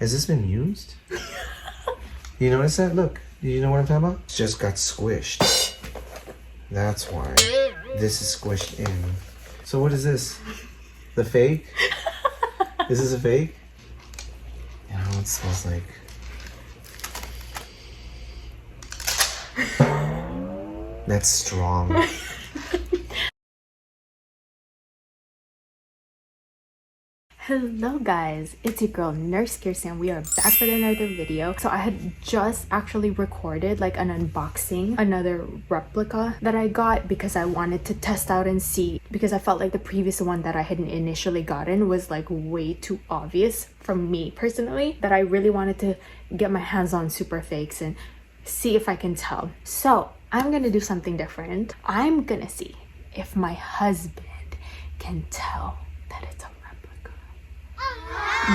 Has this been used? You notice that? Look. Do you know what I'm talking about? It just got squished. That's why. This is squished in. So what is this? The fake? Is this a fake? You know what it smells like? That's strong. Hello guys, it's your girl Nurse Kirsten. We are back with another video. So I had just actually recorded like an unboxing, another replica that I got because I wanted to test out and see, because I felt like the previous one that I had initially gotten was like way too obvious from me personally, that I really wanted to get my hands on super fakes and see if I can tell. So I'm gonna do something different. I'm gonna see if my husband can tell that it's a replica.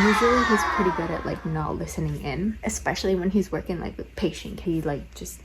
Usually he's pretty good at like not listening in, especially when he's working like with patient. He like just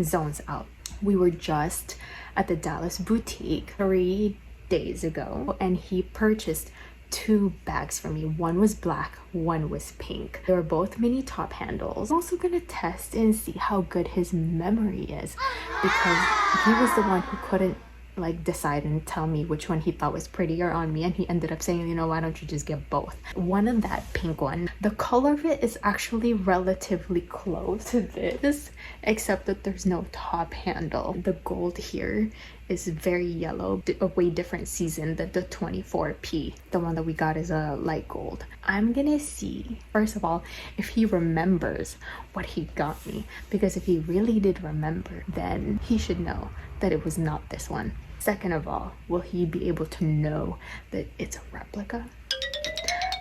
zones out. We were just at the Dallas boutique 3 days ago and he purchased 2 bags for me. One was black, one was pink. They were both mini top handles. I'm also gonna test and see how good his memory is, because he was the one who couldn't like decide and tell me which one he thought was prettier on me, and he ended up saying, you know, why don't you just get both? One of that pink one, the color of it is actually relatively close to this, except that there's no top handle. The gold here is very yellow, a way different season than the 24p. The one that we got is a light gold. I'm gonna see, first of all, if he remembers what he got me, because if he really did remember, then he should know that it was not this one. Second of all, will he be able to know that it's a replica?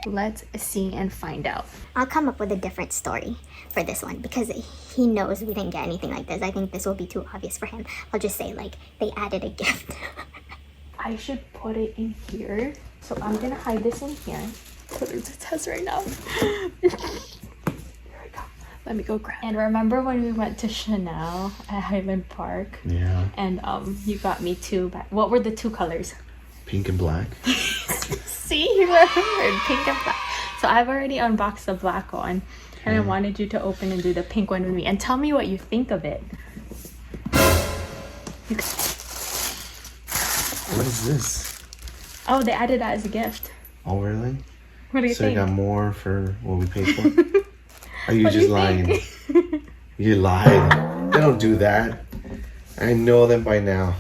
Let's see and find out. I'll come up with a different story for this one because he knows we didn't get anything like this. I think this will be too obvious for him. I'll just say like they added a gift. I should put it in here. So I'm gonna hide this in here. Put it to test right now. Here we go. Let me go grab. And remember when we went to Chanel at Highland Park? Yeah. And you got me 2 bags. What were the 2 colors? Pink and black. See, you remembered pink and black. So I've already unboxed the black one, and I wanted you to open and do the pink one with me and tell me what you think of it. What is this? Oh, they added that as a gift. Oh, really? What do you So think? you got more for what we paid for? Are you What do just you lying? think? You lied. They don't do that. I know them by now.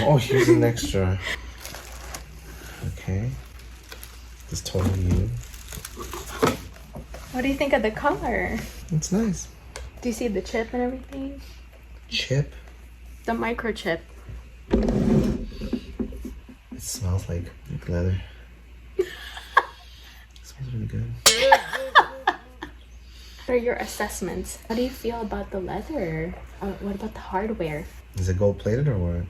Oh, here's an extra. Okay. It's totally you. What do you think of the color? It's nice. Do you see the chip and everything? Chip. The microchip. It smells like leather. It smells really good. What are your assessments? How do you feel about the leather? What about the hardware? Is it gold plated or what?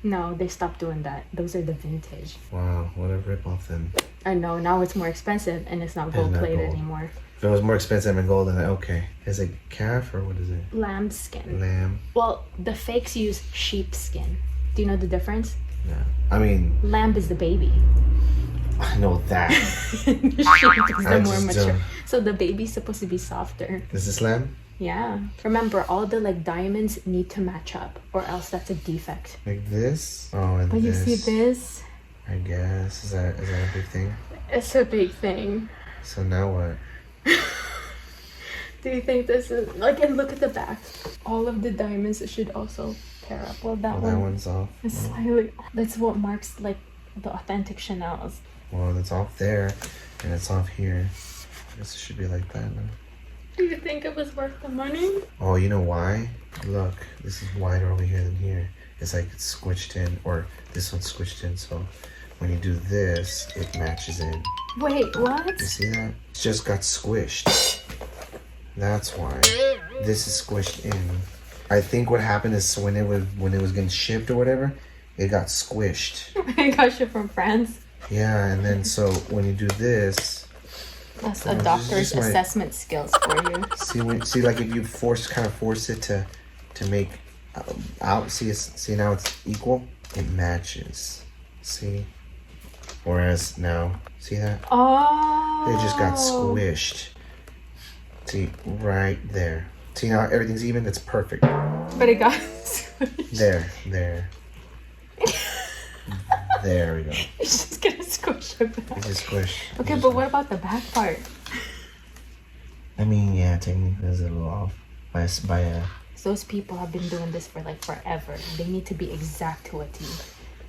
No, they stopped doing that. Those are the vintage. Wow, what a ripoff then. I know, now it's more expensive and it's not It's gold not plated gold. anymore. If it was more expensive than gold, then okay. Is it calf or what is it? Lamb skin. Lamb. Well, the fakes use sheep skin. Do you know the difference? No. I mean, Lamb is the baby. I know that. Sheep is the I more just mature. don't. So the baby's supposed to be softer. Is this lamb? Yeah. Remember, all the like diamonds need to match up, or else that's a defect. Like this? Oh, and But you this. see this? I guess. Is that a big thing? It's a big thing. So now what? Do you think this is like? And look at the back. All of the diamonds should also pair up. Well, that Oh, that one's off. is slightly. That's what marks like the authentic Chanel's. Well, it's off there, and it's off here. I guess it should be like that now. Do you think it was worth the money? Oh, you know why? Look, this is wider over here than here. It's like it's squished in, or this one's squished in, so when you do this, it matches in. Wait, what? You see that? It just got squished. That's why. This is squished in. I think what happened is when it was getting shipped or whatever, it got squished. I got you from France. Yeah, and then so when you do this, That's Oh, a this is doctor's just my- assessment skills for you. see like if you kind of force it to make out. See now it's equal. It matches. See. Whereas now, see that? Oh. They just got squished. See, right there. See how everything's even? It's perfect. But it got squished. There. There we go. It's just gonna squish it back. It just squished. Okay, but what about the back part? I mean, yeah, technically it's a little off by a... Those people have been doing this for like forever. They need to be exact to a T.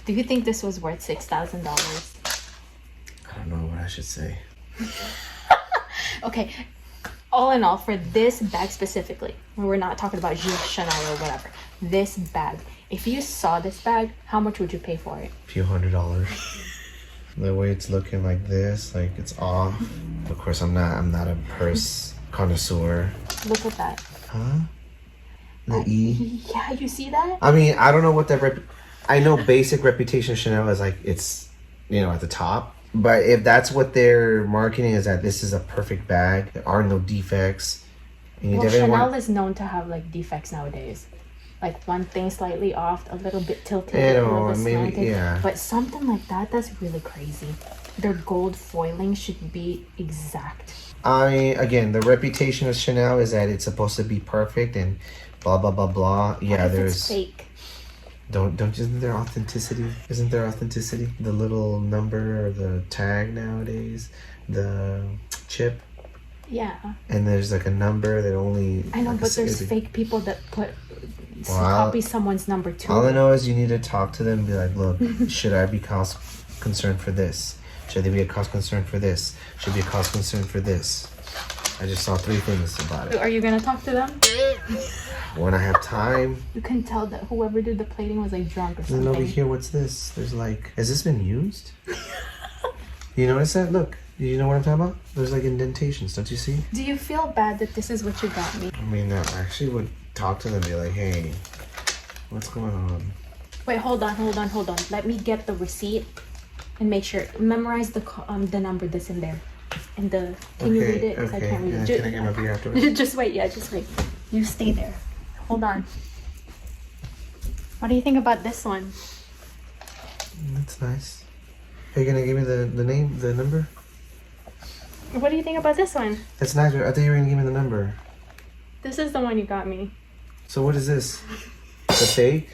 Do you think this was worth $6,000? I don't know what I should say. Okay, all in all, for this bag specifically, we're not talking about Chanel or whatever. This bag, if you saw this bag, how much would you pay for it? A few $100. The way it's looking like this, like it's off. Of course, I'm not a purse connoisseur. Look at that. Huh? The E? Yeah, you see that? I mean, I don't know what that I know basic reputation of Chanel is like, it's, you know, at the top. But if that's what they're marketing, is that this is a perfect bag, there are no defects. And you Well, definitely Chanel want... is known to have like defects nowadays. Like one thing slightly off, a little bit tilted, You a know, little bit maybe, slanted. yeah. But something like that, that's really crazy. Their gold foiling should be exact. I mean, again, the reputation of Chanel is that it's supposed to be perfect and blah, blah, blah, blah. Yeah, What if there's... it's fake? Isn't there authenticity? Isn't there authenticity? The little number or the tag nowadays, the chip, Yeah. and there's like a number that only... I know, like but there's fake people that Well, copy someone's number too. All I know is you need to talk to them and be like, look, should I be cost concerned for this? Should there be a cost concern for this? Should be a cost concern for this? I just saw 3 things about it. Are you gonna talk to them? When I have time. You can tell that whoever did the plating was like drunk or And something. then over here, what's this? There's like, has this been used? You notice that? Look, you know what I'm talking about? There's like indentations, don't you see? Do you feel bad that this is what you got me? I mean, I actually would talk to them and be like, hey, what's going on? Wait, hold on. Let me get the receipt and make sure. Memorize the number that's in there. And can you read it? 'Cause I can't read And it. can I get my beer afterwards? Just wait, just wait. You stay there. Hold on. What do you think about this one? That's nice. Are you gonna give me the name, the number? What do you think about this one? That's nice. I thought you were gonna give me the number. This is the one you got me. So what is this? A fake?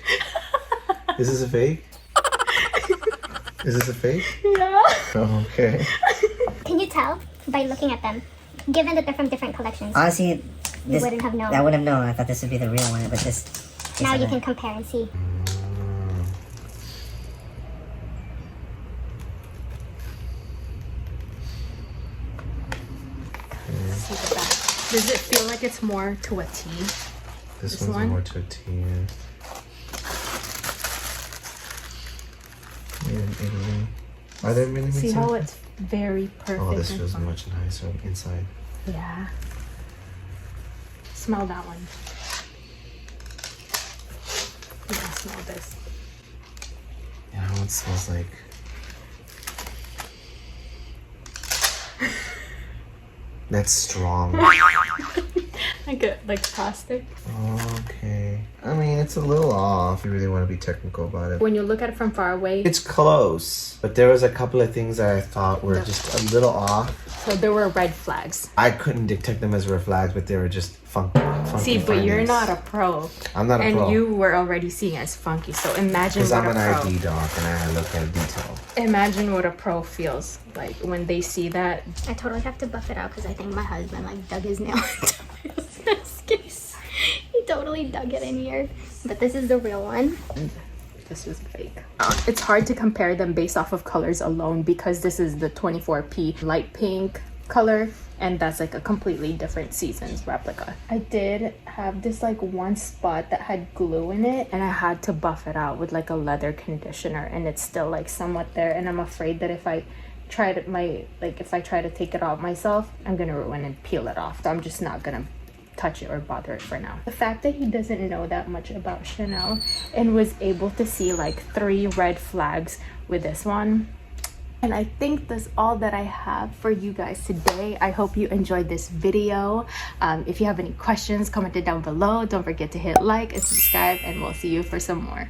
Is this a fake? Is this a fake? Yeah. Oh, okay. Can you tell by looking at them? Given that they're from different collections, Honestly, you wouldn't have known. I wouldn't have known. I thought this would be the real one, but this. Now you can compare and see. See the back. Does it feel like it's more to a T? This This one's one? more to a T. Made in Italy. Are there many? See how it's very perfect. Oh, this and feels fine. much nicer inside. Yeah. Smell that one. Yeah, smell this. You know, it smells like... That's strong. Like plastic. Okay. I mean, it's a little off. You really want to be technical about it. When you look at it from far away, It's close, but there was a couple of things that I thought were just a little off. so there were red flags. I couldn't detect them as red flags, but they were just funky. See, but you're not a pro. I'm not a and pro. you were already seen as funky. So imagine Because what I'm a an pro. ID dog and I look at detail. Imagine what a pro feels like when they see that. I totally have to buff it out because I think my husband like dug his nail into his case. He totally dug it in here. But this is the real one. This is fake. It's hard to compare them based off of colors alone because this is the 24P light pink color and that's like a completely different season's replica. I did have this like one spot that had glue in it and I had to buff it out with like a leather conditioner and it's still like somewhat there and I'm afraid that if I try to take it off myself, I'm gonna ruin and peel it off. So I'm just not gonna touch it or bother it for now. The fact that he doesn't know that much about Chanel and was able to see like 3 red flags with this one. And I think that's all that I have for you guys today. I hope you enjoyed this video. If you have any questions, comment it down below. Don't forget to hit like and subscribe and we'll see you for some more.